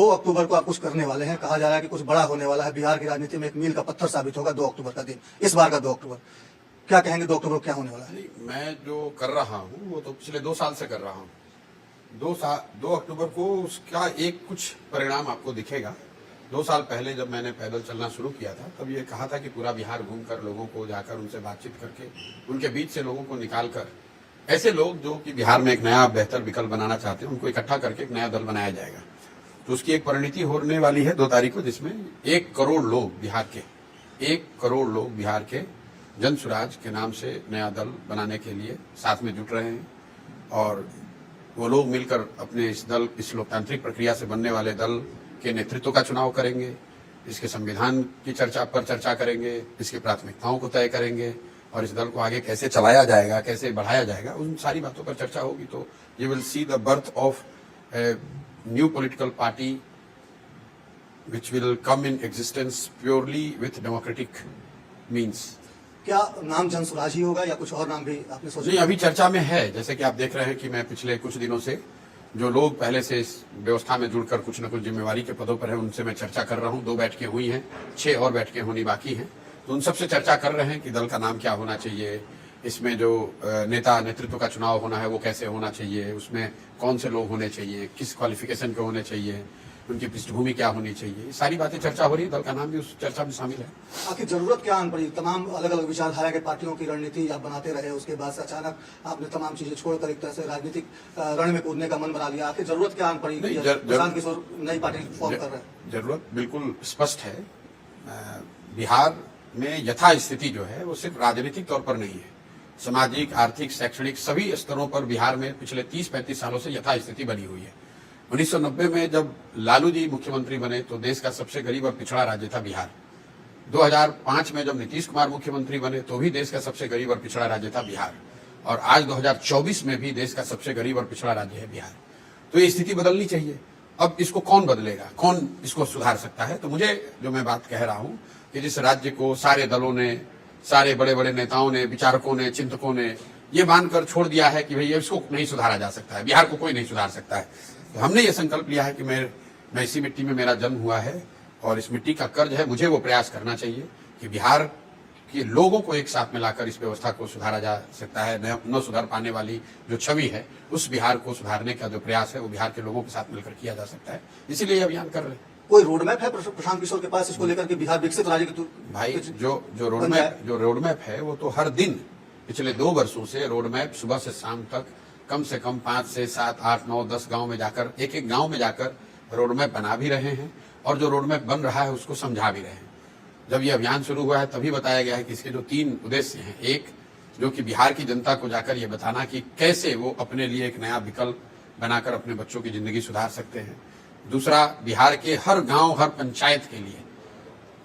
2 अक्टूबर को आप कुछ करने वाले हैं, कहा जा रहा है कि कुछ बड़ा होने वाला है, बिहार की राजनीति में एक मील का पत्थर साबित होगा 2 अक्टूबर का दिन, इस बार का 2 अक्टूबर। क्या कहेंगे 2 अक्टूबर को क्या होने वाला है? मैं जो कर रहा हूँ वो तो पिछले 2 साल से कर रहा हूँ। 2 अक्टूबर को उसका एक कुछ परिणाम आपको दिखेगा। 2 साल पहले जब मैंने पैदल चलना शुरू किया था तब ये कहा था कि पूरा बिहार घूमकर लोगों को जाकर उनसे बातचीत करके उनके बीच से लोगों को निकाल कर ऐसे लोग जो कि बिहार में एक नया बेहतर विकल्प बनाना चाहते हैं उनको इकट्ठा करके एक नया दल बनाया जाएगा। तो उसकी एक परिणति होने वाली है 2 तारीख को, जिसमें 1 करोड़ लोग बिहार के जन स्वराज के नाम से नया दल बनाने के लिए साथ में जुट रहे हैं। और वो लोग मिलकर अपने इस लोकतांत्रिक प्रक्रिया से बनने वाले दल के नेतृत्व का चुनाव करेंगे, इसके संविधान की चर्चा करेंगे, इसकी प्राथमिकताओं को तय करेंगे और इस दल को आगे कैसे चलाया जाएगा, कैसे बढ़ाया जाएगा, उन सारी बातों पर चर्चा होगी। तो you will see the birth of a new political party which will come in existence purely with democratic means. क्या नाम जन स्वराज ही होगा या कुछ और नाम भी आपने सोचा? नहीं, अभी चर्चा में है। जैसे कि आप देख रहे हैं कि मैं पिछले कुछ दिनों से जो लोग पहले से इस व्यवस्था में जुड़कर कुछ न कुछ जिम्मेवारी के पदों पर है उनसे मैं चर्चा कर रहा हूं। 2 बैठकें हुई हैं, 6 और बैठकें होनी बाकी हैं। तो उन सबसे चर्चा कर रहे हैं कि दल का नाम क्या होना चाहिए, इसमें जो नेतृत्व का चुनाव होना है वो कैसे होना चाहिए, उसमें कौन से लोग होने चाहिए, किस क्वालिफिकेशन के होने चाहिए, उनकी पृष्ठभूमि क्या होनी चाहिए, सारी बातें चर्चा हो रही है। दल का नाम भी उस चर्चा में शामिल है। आखिर जरूरत क्या आन पड़ी? तमाम अलग अलग विचारधारा के पार्टियों की रणनीति आप बनाते रहे, उसके बाद से अचानक आपने तमाम चीजें छोड़कर एक तरह से राजनीतिक रण में कूदने का मन बना लिया। आखिर जरूरत क्या आन पड़ी? प्रशांत किशोर नई पार्टी फॉर्म कर रहे हैं। जरूरत बिल्कुल स्पष्ट है। बिहार में यथास्थिति जो है वो सिर्फ राजनीतिक तौर पर नहीं है, सामाजिक, आर्थिक, शैक्षणिक सभी स्तरों पर बिहार में पिछले 30-35 सालों से यथास्थिति बनी हुई है। 1990 में जब लालू जी मुख्यमंत्री बने तो देश का सबसे गरीब और पिछड़ा राज्य था बिहार। 2005 में जब नीतीश कुमार मुख्यमंत्री बने तो भी देश का सबसे गरीब और पिछड़ा राज्य था बिहार। और आज 2024 में भी देश का सबसे गरीब और पिछड़ा राज्य है बिहार। तो ये स्थिति बदलनी चाहिए। अब इसको कौन बदलेगा, कौन इसको सुधार सकता है? तो मुझे जो मैं बात कह रहा हूं कि जिस राज्य को सारे दलों ने, सारे बड़े बड़े नेताओं ने, विचारकों ने, चिंतकों ने ये मानकर छोड़ दिया है कि भाई इसको नहीं सुधारा जा सकता है, बिहार को कोई नहीं सुधार सकता है, तो हमने ये संकल्प लिया है कि मैं इसी मिट्टी में मेरा जन्म हुआ है और इस मिट्टी का कर्ज है, मुझे वो प्रयास करना चाहिए कि बिहार के लोगों को एक साथ मिलाकर इस व्यवस्था को सुधारा जा सकता है। न सुधार पाने वाली जो छवि है उस बिहार को सुधारने का जो प्रयास है वो बिहार के लोगों के साथ मिलकर किया जा सकता है, इसीलिए अभियान कर रहे हैं। कोई रोडमैप है प्रशांत किशोर के पास इसको लेकर के बिहार विकसित राज्य के? भाई जो रोडमैप है वो तो हर दिन पिछले 2 वर्षों से रोडमैप सुबह से शाम तक कम से कम 5 से 7, 8, 9, 10 गांव में जाकर एक गांव में जाकर रोडमैप बना भी रहे हैं और जो रोडमैप बन रहा है उसको समझा भी रहे हैं। जब ये अभियान शुरू हुआ है तभी बताया गया है कि इसके जो 3 उद्देश्य हैं, एक जो कि बिहार की जनता को जाकर ये बताना कि कैसे वो अपने लिए एक नया विकल्प बनाकर अपने बच्चों की जिंदगी सुधार सकते हैं। दूसरा, बिहार के हर गांव, हर पंचायत के लिए,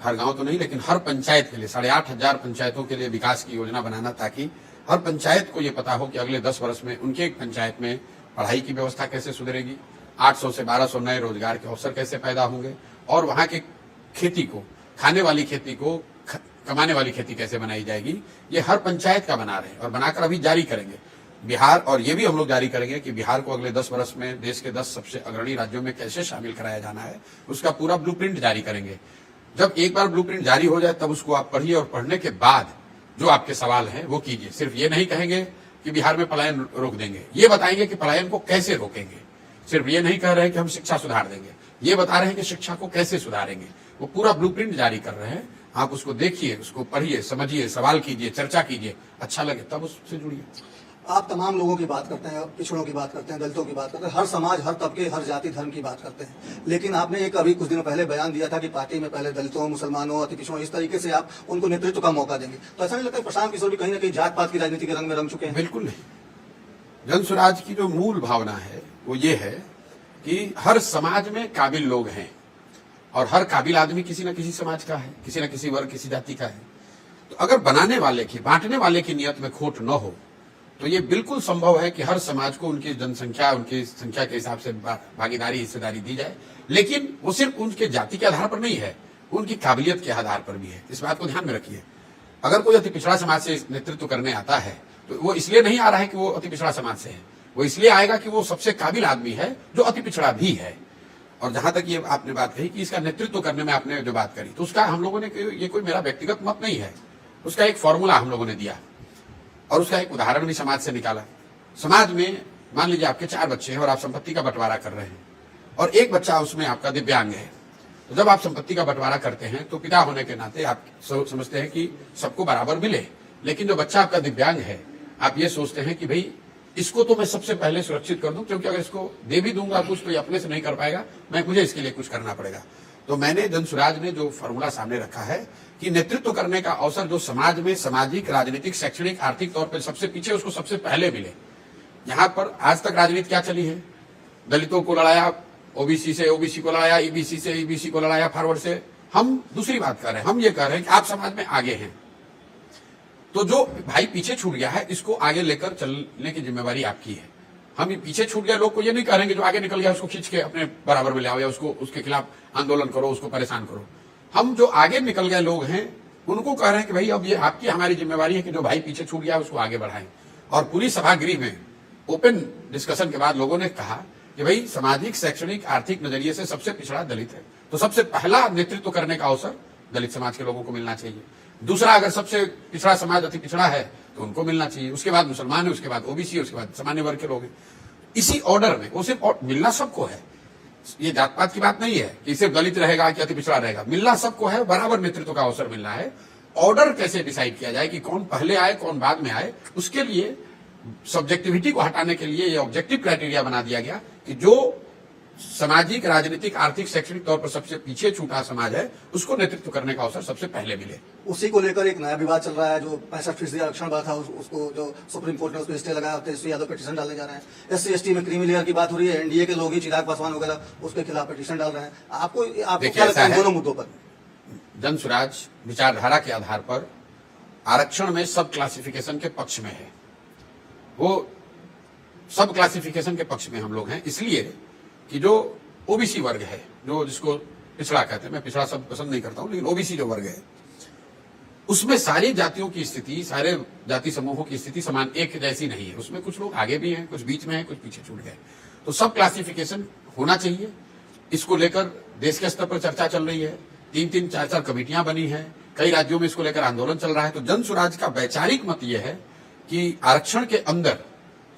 हर गांव तो नहीं लेकिन हर पंचायत के लिए 8,500 पंचायतों के लिए विकास की योजना बनाना, ताकि हर पंचायत को ये पता हो कि अगले 10 वर्ष में उनके एक पंचायत में पढ़ाई की व्यवस्था कैसे सुधरेगी, 800 से 1200 नए रोजगार के अवसर कैसे पैदा होंगे और वहां के खेती को, खाने वाली खेती को कमाने वाली खेती कैसे बनाई जाएगी। ये हर पंचायत का बना रहे हैं और बनाकर अभी जारी करेंगे बिहार। और ये भी हम लोग जारी करेंगे कि बिहार को अगले 10 वर्ष में देश के 10 सबसे अग्रणी राज्यों में कैसे शामिल कराया जाना है, उसका पूरा ब्लूप्रिंट जारी करेंगे। जब एक बार ब्लूप्रिंट जारी हो जाए तब उसको आप पढ़िए और पढ़ने के बाद जो आपके सवाल हैं वो कीजिए। सिर्फ ये नहीं कहेंगे कि बिहार में पलायन रोक देंगे, ये बताएंगे कि पलायन को कैसे रोकेंगे। सिर्फ ये नहीं कह रहे हैं कि हम शिक्षा सुधार देंगे, ये बता रहे हैं कि शिक्षा को कैसे सुधारेंगे। वो पूरा ब्लूप्रिंट जारी कर रहे हैं। आप उसको देखिए, उसको पढ़िए, समझिए, सवाल कीजिए, चर्चा कीजिए, अच्छा लगे तब उससे जुड़िए। आप तमाम लोगों की बात करते हैं, पिछड़ों की बात करते हैं, दलितों की बात करते हैं, हर समाज, हर तबके, हर जाति धर्म की बात करते हैं, लेकिन आपने एक अभी कुछ दिनों पहले बयान दिया था कि पार्टी में पहले दलितों, मुसलमानों, अति पिछड़ों, इस तरीके से आप उनको नेतृत्व का मौका देंगे। तो ऐसा नहीं लगता प्रशांत किशोर भी कहीं ना कहीं जात पात की राजनीति के रंग में रंग चुके हैं? बिल्कुल नहीं। जन स्वराज की जो मूल भावना है वो ये है कि हर समाज में काबिल लोग हैं और हर काबिल आदमी किसी न किसी समाज का है, किसी न किसी वर्ग, किसी जाति का है। तो अगर बनाने वाले की, बांटने वाले की नियत में खोट न हो तो ये बिल्कुल संभव है कि हर समाज को उनकी जनसंख्या, उनकी संख्या के हिसाब से भागीदारी, हिस्सेदारी दी जाए। लेकिन वो सिर्फ उनके जाति के आधार पर नहीं है, उनकी काबिलियत के आधार पर भी है। इस बात को ध्यान में रखिए। अगर कोई अति पिछड़ा समाज से नेतृत्व करने आता है तो वो इसलिए नहीं आ रहा है कि वो अति पिछड़ा समाज से है, वो इसलिए आएगा कि वो सबसे काबिल आदमी है जो अति पिछड़ा भी है। और जहां तक ये आपने बात कही कि इसका नेतृत्व करने में आपने जो बात करी, तो उसका हम लोगों ने, ये कोई मेरा व्यक्तिगत मत नहीं है, उसका एक फॉर्मूला हम लोगों ने दिया और उसका एक उदाहरण भी समाज से निकाला। समाज में मान लीजिए आपके 4 बच्चे हैं और आप संपत्ति का बंटवारा कर रहे हैं और एक बच्चा उसमें आपका दिव्यांग है। तो जब आप संपत्ति का बंटवारा करते हैं तो पिता होने के नाते आप समझते हैं कि सबको बराबर मिले, लेकिन जो बच्चा आपका दिव्यांग है आप ये सोचते हैं कि भाई इसको तो मैं सबसे पहले सुरक्षित कर दूं, क्योंकि अगर इसको दे भी दूंगा कुछ तो ये अपने से नहीं कर पाएगा, मुझे इसके लिए कुछ करना पड़ेगा। तो मैंने जनसुराज ने जो फॉर्मूला सामने रखा है कि नेतृत्व करने का अवसर जो समाज में सामाजिक, राजनीतिक, शैक्षणिक, आर्थिक तौर पर सबसे पीछे, उसको सबसे पहले मिले। यहाँ पर आज तक राजनीति क्या चली है, दलितों को लड़ाया, ओबीसी से ओबीसी को लड़ाया, ईबीसी से ईबीसी को लड़ाया, फॉरवर्ड से। हम दूसरी बात कर रहे हैं, हम ये कह रहे हैं कि आप समाज में आगे हैं, तो जो भाई पीछे छूट गया है इसको आगे लेकर चलने की जिम्मेवारी आपकी है। हम ये पीछे छूट गए लोग को ये नहीं कह रहे हैं कि जो आगे निकल गया उसको खींच के अपने बराबर में ले आओ या उसको उसके खिलाफ आंदोलन करो, उसको परेशान करो। हम जो आगे निकल गए लोग हैं उनको कह रहे हैं कि भाई अब ये आपकी हमारी जिम्मेवारी है कि जो भाई पीछे छूट गया उसको आगे बढ़ाएं। और पूरी सभागृह में ओपन डिस्कशन के बाद लोगों ने कहा कि भाई सामाजिक, शैक्षणिक, आर्थिक नजरिए से सबसे पिछड़ा दलित है, तो सबसे पहला नेतृत्व करने का अवसर दलित समाज के लोगों को मिलना चाहिए। दूसरा, अगर सबसे पिछड़ा समाज अति पिछड़ा है तो उनको मिलना चाहिए, उसके बाद मुसलमान है, उसके बाद ओबीसी है, उसके बाद सामान्य वर्ग के लोग हैं। इसी ऑर्डर में वो सिर्फ मिलना सबको है, ये जात पात की बात नहीं है कि सिर्फ दलित रहेगा कि अति पिछड़ा रहेगा, मिलना सबको है, बराबर नेतृत्व का अवसर मिलना है। ऑर्डर कैसे डिसाइड किया जाए कि कौन पहले आए कौन बाद में आए, उसके लिए सब्जेक्टिविटी को हटाने के लिए ये ऑब्जेक्टिव क्राइटेरिया बना दिया गया कि जो सामाजिक, राजनीतिक, आर्थिक, शैक्षणिक तौर पर सबसे पीछे छूटा समाज है उसको नेतृत्व करने का अवसर सबसे पहले मिले। उसी को लेकर एक नया विवाद चल रहा है, जो 65% आरक्षण बात था उसको जो सुप्रीम कोर्ट ने उसको स्टे लगाया, तेजस्वी यादव पिटीशन डालने जा रहे हैं। SC ST में क्रीमी लेयर की बात हो रही है, एनडीए के लोग ही चिराग पासवान वगैरह उसके खिलाफ पिटीशन डाल रहे हैं। आपको क्या लगता है दोनों मुद्दों पर? जनसुराज विचारधारा के आधार पर आरक्षण में सब क्लासिफिकेशन के पक्ष में है, वो सब क्लासिफिकेशन के पक्ष में हम लोग हैं, इसलिए कि जो ओबीसी वर्ग है, जो जिसको पिछड़ा कहते हैं, मैं पिछड़ा शब्द पसंद नहीं करता हूं, लेकिन ओबीसी जो वर्ग है उसमें सारी जातियों की स्थिति, सारे जाति समूहों की स्थिति समान एक जैसी नहीं है। उसमें कुछ लोग आगे भी हैं, कुछ बीच में हैं, कुछ पीछे छूट गए। तो सब क्लासिफिकेशन होना चाहिए। इसको लेकर देश के स्तर पर चर्चा चल रही है, 3-3, 4-4 कमेटियां बनी हैं, कई राज्यों में इसको लेकर आंदोलन चल रहा है। तो जनसुराज का वैचारिक मत यह है कि आरक्षण के अंदर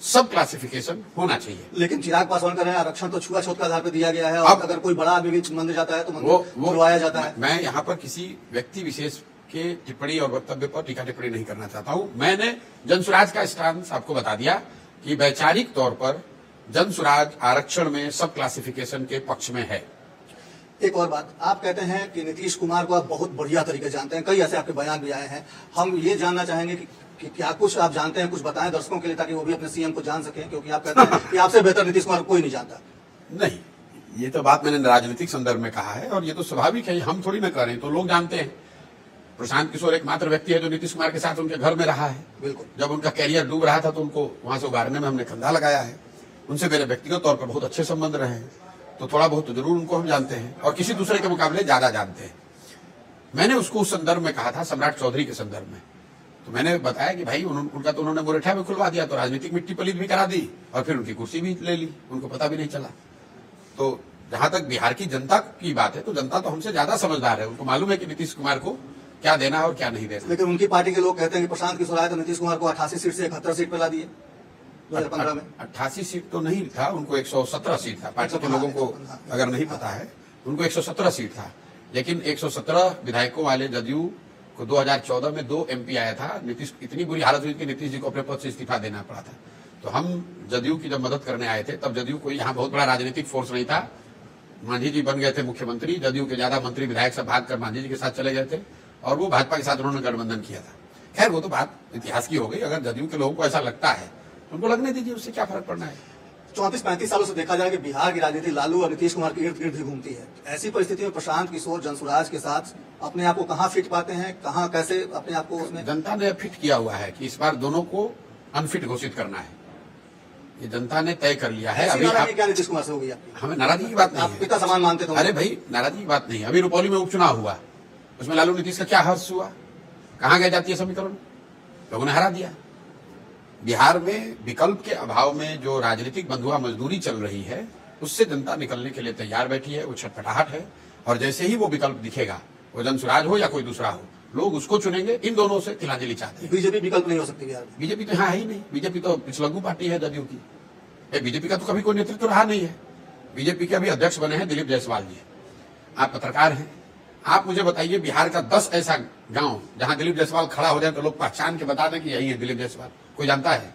सब क्लासिफिकेशन होना चाहिए। लेकिन चिराग पासवान कर रहे हैं आरक्षण तो छुआछूत के आधार पर दिया गया है, और अगर कोई बड़ा आदमी भी मंदिर जाता है तो मंदिर बुलवाया जाता है। मैं यहाँ पर किसी व्यक्ति विशेष के टिप्पणी और वक्तव्य पर टीका टिप्पणी नहीं करना चाहता हूँ। मैंने जनसुराज का स्टांस आपको बता दिया कि वैचारिक तौर पर जनसुराज आरक्षण में सब क्लासिफिकेशन के पक्ष में है। एक और बात, आप कहते हैं कि नीतीश कुमार को आप बहुत बढ़िया तरीके जानते हैं, कई ऐसे आपके बयान भी आए हैं। हम ये जानना चाहेंगे कि क्या कुछ आप जानते हैं, कुछ बताएं दर्शकों के लिए, ताकि वो भी अपने सीएम को जान सकें, क्योंकि आप कहते हैं कि आपसे बेहतर नीतीश कुमार कोई नहीं जानता। नहीं, ये तो बात मैंने राजनीतिक संदर्भ में कहा है और ये तो स्वाभाविक है, हम थोड़ी ना कर रहे हैं, तो लोग जानते हैं। प्रशांत किशोर एकमात्र व्यक्ति है जो नीतीश कुमार के साथ उनके घर में रहा है। बिल्कुल, जब उनका कैरियर डूब रहा था तो उनको वहां से उबारने में हमने कंधा लगाया है। उनसे मेरे व्यक्तिगत तौर पर बहुत अच्छे संबंध रहे हैं, तो थोड़ा बहुत तो जरूर उनको हम जानते हैं और किसी दूसरे के मुकाबले ज्यादा जानते हैं। मैंने उसको उस संदर्भ में कहा था, सम्राट चौधरी के संदर्भ में, तो मैंने बताया कि भाई उनका तो उन्होंने मुरेठा में खुलवा दिया, तो राजनीतिक मिट्टी पलीत भी करा दी और फिर उनकी कुर्सी भी ले ली, उनको पता भी नहीं चला। तो जहां तक बिहार की जनता की बात है, तो जनता तो हमसे ज्यादा समझदार है, उनको मालूम है कि नीतीश कुमार को क्या देना है और क्या नहीं देना। लेकिन उनकी पार्टी के लोग कहते हैं कि प्रशांत किशोर आए तो नीतीश कुमार को 88 सीट से 71 सीट पर ला दिए 2015 में। 88 सीट तो नहीं था, उनको 117 सीट था। पार्टी के लोगों को अगर नहीं पता है, उनको 117 सीट था, लेकिन 117 विधायकों वाले जदयू को 2014 में 2 MP आया था। नीतीश, इतनी बुरी हालत हुई कि नीतीश जी को अपने पद से इस्तीफा देना पड़ा था। तो हम जदयू की जब मदद करने आए थे, तब जदयू कोई यहाँ बहुत बड़ा राजनीतिक फोर्स नहीं था। मांझी जी बन गए थे मुख्यमंत्री, जदयू के ज्यादा मंत्री विधायक सब भागकर मांझी जी के साथ चले गए थे और वो भाजपा के साथ उन्होंने गठबंधन किया था। खैर, वो तो बात इतिहास की हो गई। अगर जदयू के लोगों को ऐसा लगता है तो उनको लगने दीजिए, उससे क्या फर्क पड़ना है। 34-35 सालों से देखा जाए कि बिहार की राजनीति लालू और नीतीश कुमार के इर्द गिर्द ही घूमती है। ऐसी परिस्थिति में प्रशांत किशोर जनसुराज के साथ अपने आप को कहाँ फिट पाते हैं, कहाँ कैसे अपने आप को उसमें? जनता ने फिट किया हुआ है कि इस बार दोनों को अनफिट घोषित करना है, ये जनता ने तय कर लिया है। अभी क्या नीतीश कुमार से हो गया? हमें नाराजगी की बात नहीं है, पिता समान मानते थे। अरे भाई, नाराजगी की बात नहीं है। अभी रुपौली में उपचुनाव हुआ, उसमें लालू नीतीश का क्या हर्ष हुआ? कहाँ गए जातीय समीकरण? लोगों ने हरा दिया। बिहार में विकल्प के अभाव में जो राजनीतिक बंधुआ मजदूरी चल रही है, उससे जनता निकलने के लिए तैयार बैठी है, वो छटपटाहट है। और जैसे ही वो विकल्प दिखेगा, वो जनसुराज हो या कोई दूसरा हो, लोग उसको चुनेंगे। इन दोनों से तिलांजलि चाहते हैं। बीजेपी विकल्प नहीं हो सकती बिहार में। बीजेपी तो यहाँ है ही नहीं। बीजेपी तो पिछलग्गू पार्टी है जदयू की। बीजेपी का तो कभी कोई नेतृत्व रहा नहीं है। बीजेपी के अभी अध्यक्ष बने हैं दिलीप जायसवाल जी। आप पत्रकार हैं, आप मुझे बताइए बिहार का 10 ऐसा गांव जहां दिलीप जायसवाल खड़ा हो जाए तो लोग पहचान के बता दें कि यही है दिलीप जायसवाल। कोई जानता है?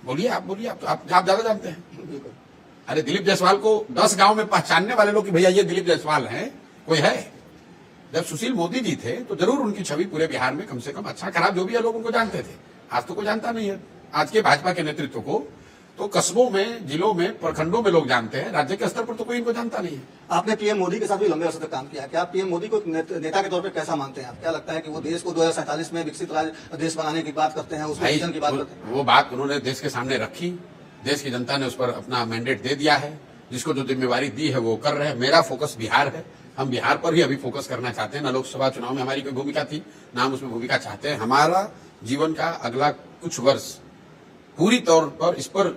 बोलिए, आप बोलिए। आप ज्यादा जानते हैं। बिल्कुल। अरे दिलीप जायसवाल को 10 गांव में पहचानने वाले लोग कि भैया ये दिलीप जायसवाल हैं, कोई है? जब सुशील मोदी जी थे तो जरूर उनकी छवि पूरे बिहार में कम से कम अच्छा खराब जो भी है लोग उनको जानते थे। आज तो कोई जानता नहीं है। आज के भाजपा के नेतृत्व को तो कस्बों में, जिलों में, प्रखंडों में लोग जानते हैं। राज्य के स्तर पर तो कोई इनको जानता नहीं है। आपने पीएम मोदी के साथ भी लंबे अर्से तक काम किया। क्या आप पीएम मोदी को नेता के तौर पे कैसा मानते हैं? आप क्या लगता है कि वो देश को 2047 में विकसित राज्य देश बनाने की बात करते हैं, उसमें विजन की बात करते हैं? वो बात उन्होंने देश के सामने रखी। देश की जनता ने उस पर अपना मैंडेट दे दिया है। जिसको जो जिम्मेवारी दी है वो कर रहे हैं। मेरा फोकस बिहार है। हम बिहार पर ही अभी फोकस करना चाहते हैं। न लोकसभा चुनाव में हमारी कोई भूमिका थी, न हम उसमें भूमिका चाहते हैं। हमारा जीवन का अगला कुछ वर्ष पूरी तौर पर इस पर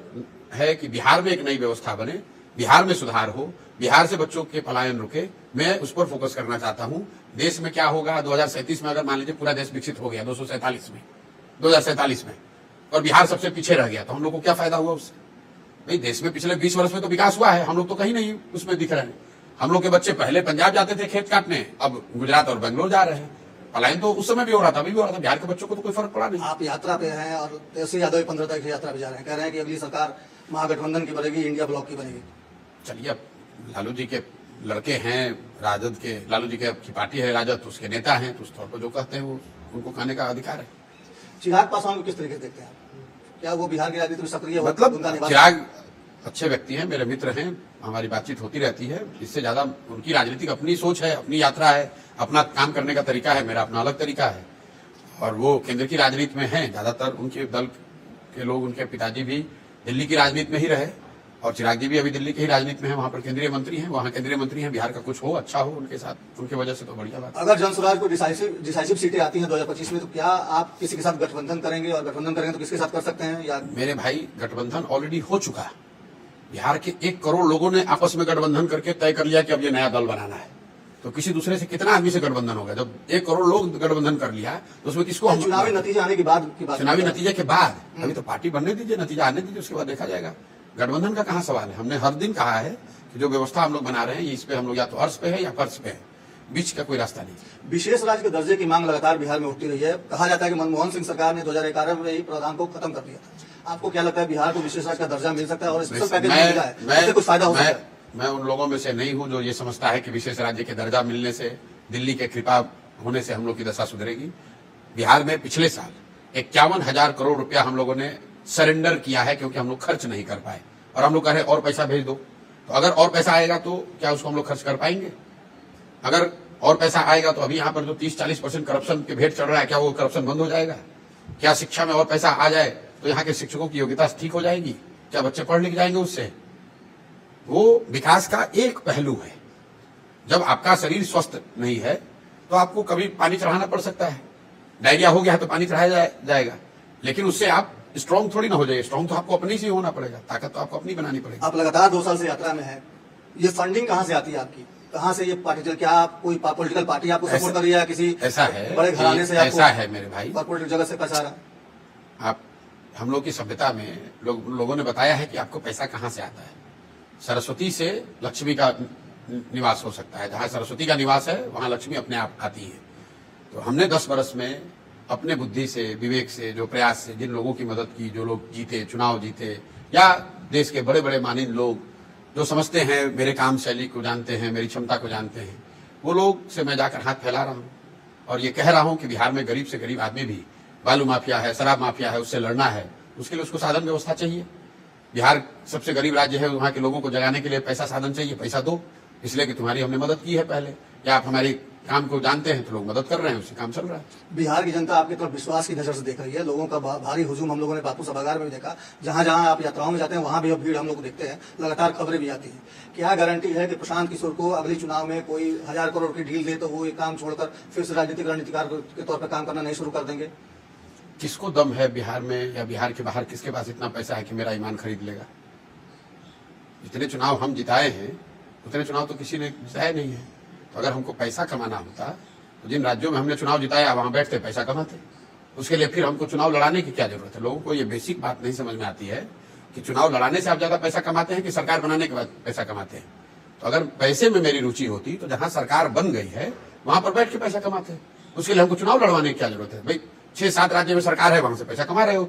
है कि बिहार में एक नई व्यवस्था बने, बिहार में सुधार हो, बिहार से बच्चों के पलायन रुके। मैं उस पर फोकस करना चाहता हूं। देश में क्या होगा 2037 में, अगर मान लीजिए पूरा देश विकसित हो गया 2047 में, और बिहार सबसे पीछे रह गया, तो हम लोग को क्या फायदा हुआ उससे? भाई देश में पिछले 20 वर्ष में तो विकास हुआ है, हम लोग तो कहीं नहीं उसमें दिख रहे हैं। हम लोग के बच्चे पहले पंजाब जाते थे खेत काटने, अब गुजरात और बेंगलोर जा रहे हैं। पलायन तो उस समय भी हो रहा था, अभी भी हो रहा था। बिहार के बच्चों को तो कोई फर्क पड़ा नहीं। आप यात्रा पे हैं और तेजस्वी यादव 15 तारीख की यात्रा पे जा रहे हैं। कह रहे हैं कि अगली सरकार महागठबंधन की बनेगी, इंडिया ब्लॉक की बनेगी। चलिए, अब लालू जी के लड़के हैं, राजद के, लालू जी के की पार्टी है राजद, उसके नेता हैं, तो उस तौर पर जो कहते हैं वो उनको कहने का अधिकार है। चिराग पासवान को किस तरीके से देखते हैं आप? क्या वो बिहार की राजनीति में सक्रिय हो? मतलब उनका निवास- चिराग अच्छे व्यक्ति हैं, मेरे मित्र हैं, हमारी बातचीत होती रहती है। इससे ज्यादा उनकी राजनीतिक अपनी सोच है, अपनी यात्रा है, अपना काम करने का तरीका है। मेरा अपना अलग तरीका है। और वो केंद्र की राजनीति में हैं। ज्यादातर उनके दल के लोग, उनके पिताजी भी दिल्ली की राजनीति में ही रहे, और चिराग जी भी अभी दिल्ली की ही राजनीति में है। वहां पर केंद्रीय मंत्री हैं, वहां केंद्रीय मंत्री हैं। बिहार का कुछ हो, अच्छा हो उनके साथ, उनकी वजह से तो बढ़िया बात। अगर जनसुराज को डिसाइसिव सीटें आती हैं 2025 में, तो क्या आप किसी के साथ गठबंधन करेंगे? और गठबंधन करेंगे तो किसके साथ कर सकते हैं? या मेरे भाई, गठबंधन ऑलरेडी हो चुका है। बिहार के 1 करोड़ लोगों ने आपस में गठबंधन करके तय कर लिया कि अब ये नया दल बनाना है। तो किसी दूसरे से कितना आदमी से गठबंधन होगा? जब 1 करोड़ लोग गठबंधन कर लिया तो उसमें किसको हम? चुनावी नतीजे आने के बाद की बात। चुनावी नतीजे के बाद, अभी तो पार्टी बनने दीजिए, नतीजा आने दीजिए, उसके बाद देखा जाएगा। गठबंधन का कहाँ सवाल है? हमने हर दिन कहा है कि जो व्यवस्था हम लोग बना रहे हैं, इस पे हम लोग या तो अर्श पे है या फर्श पे है, बीच का कोई रास्ता नहीं। विशेष राज्य के दर्जे की मांग लगातार बिहार में उठती रही है। कहा जाता है कि मनमोहन सिंह सरकार ने 2011 में ही प्रावधान को खत्म कर दिया था। आपको क्या लगता है बिहार को विशेष राज्य का दर्जा मिल सकता है और स्पेशल पैकेज मिला है, इससे कुछ फायदा हो सकता है? मैं उन लोगों में से नहीं हूं जो ये समझता है कि विशेष राज्य के दर्जा मिलने से, दिल्ली के कृपा होने से हम लोग की दशा सुधरेगी। बिहार में पिछले साल 51,000 करोड़ रुपया हम लोगों ने सरेंडर किया है, क्योंकि हम लोग खर्च नहीं कर पाए। और हम लोग कह रहे और पैसा भेज दो। तो अगर और पैसा आएगा तो क्या उसको हम लोग खर्च कर पाएंगे? अगर और पैसा आएगा तो अभी यहाँ पर जो 30-40% करप्शन के भेंट चढ़ रहा है, क्या वो करप्शन बंद हो जाएगा? क्या शिक्षा में और पैसा आ जाए तो यहाँ के शिक्षकों की योग्यता ठीक हो जाएगी? क्या बच्चे पढ़ लिख जाएंगे उससे? वो विकास का एक पहलू है। जब आपका शरीर स्वस्थ नहीं है तो आपको कभी पानी चढ़ाना पड़ सकता है। डायरिया हो गया है तो पानी चढ़ाया जाएगा, लेकिन उससे आप स्ट्रांग थोड़ी ना हो जाएगा। स्ट्रांग तो आपको अपनी से होना पड़ेगा, ताकत तो आपको अपनी बनानी पड़ेगी। आप लगातार 2 साल से यात्रा में है, ये फंडिंग कहाँ से आती है आपकी? कहाँ से ये पार्टी? क्या आप कोई पॉलिटिकल पार्टी आपको सपोर्ट कर रही है? किसी ऐसा है, बड़े घराने से? ऐसा है मेरे भाई, कॉर्पोरेट जगत से पैसा आ रहा है? आप, हम लोग की सभ्यता में लोगों ने बताया है कि आपको पैसा कहाँ से आता है। सरस्वती से लक्ष्मी का निवास हो सकता है। जहां सरस्वती का निवास है वहां लक्ष्मी अपने आप आती है। तो हमने 10 वर्ष में अपने बुद्धि से, विवेक से, जो प्रयास से जिन लोगों की मदद की, जो लोग जीते, चुनाव जीते, या देश के बड़े बड़े मानिंद लोग जो समझते हैं, मेरे काम शैली को जानते हैं, मेरी क्षमता को जानते हैं, वो लोग से मैं जाकर हाथ फैला रहा हूँ और ये कह रहा हूँ कि बिहार में गरीब से गरीब आदमी भी, बालू माफिया है, शराब माफिया है, उससे लड़ना है, उसके लिए उसको साधन व्यवस्था चाहिए। बिहार सबसे गरीब राज्य है, वहां के लोगों को जगाने के लिए पैसा साधन चाहिए। पैसा दो, इसलिए कि तुम्हारी हमने मदद की है पहले, या आप हमारे काम को जानते हैं तो लोग मदद कर रहे हैं, उससे काम चल रहा है। बिहार की जनता आपकी तरफ विश्वास की नजर से देख रही है। लोगों का भारी हुजूम हम लोगों ने बापू सभागार में भी देखा। जहां जहां आप यात्राओं में जाते हैं वहां भी भीड़ हम लोग देखते हैं, लगातार खबरें भी आती हैं। क्या गारंटी है कि प्रशांत किशोर को अगले चुनाव में कोई 1000 करोड़ की डील दे तो वो ये काम छोड़कर फिर से राजनीतिक रणनीतिकार के तौर पर काम करना नहीं शुरू कर देंगे? किसको दम है बिहार में या बिहार के बाहर, किसके पास इतना पैसा है कि मेरा ईमान खरीद लेगा? जितने चुनाव हम जिताए हैं उतने चुनाव तो किसी ने जिताए नहीं है। तो अगर हमको पैसा कमाना होता तो जिन राज्यों में हमने चुनाव जिताया वहां बैठते पैसा कमाते। उसके लिए फिर हमको चुनाव लड़ाने की क्या जरूरत है? लोगों को ये बेसिक बात नहीं समझ में आती है कि चुनाव लड़ाने से आप ज्यादा पैसा कमाते हैं कि सरकार बनाने के बाद पैसा कमाते हैं। तो अगर पैसे में मेरी रुचि होती तो जहां सरकार बन गई है वहां पर बैठ के पैसा कमाते हैं। उसके लिए हमको चुनाव लड़वाने की क्या जरूरत है? भाई 6-7 राज्य में सरकार है, वहां से पैसा कमा रहे होते।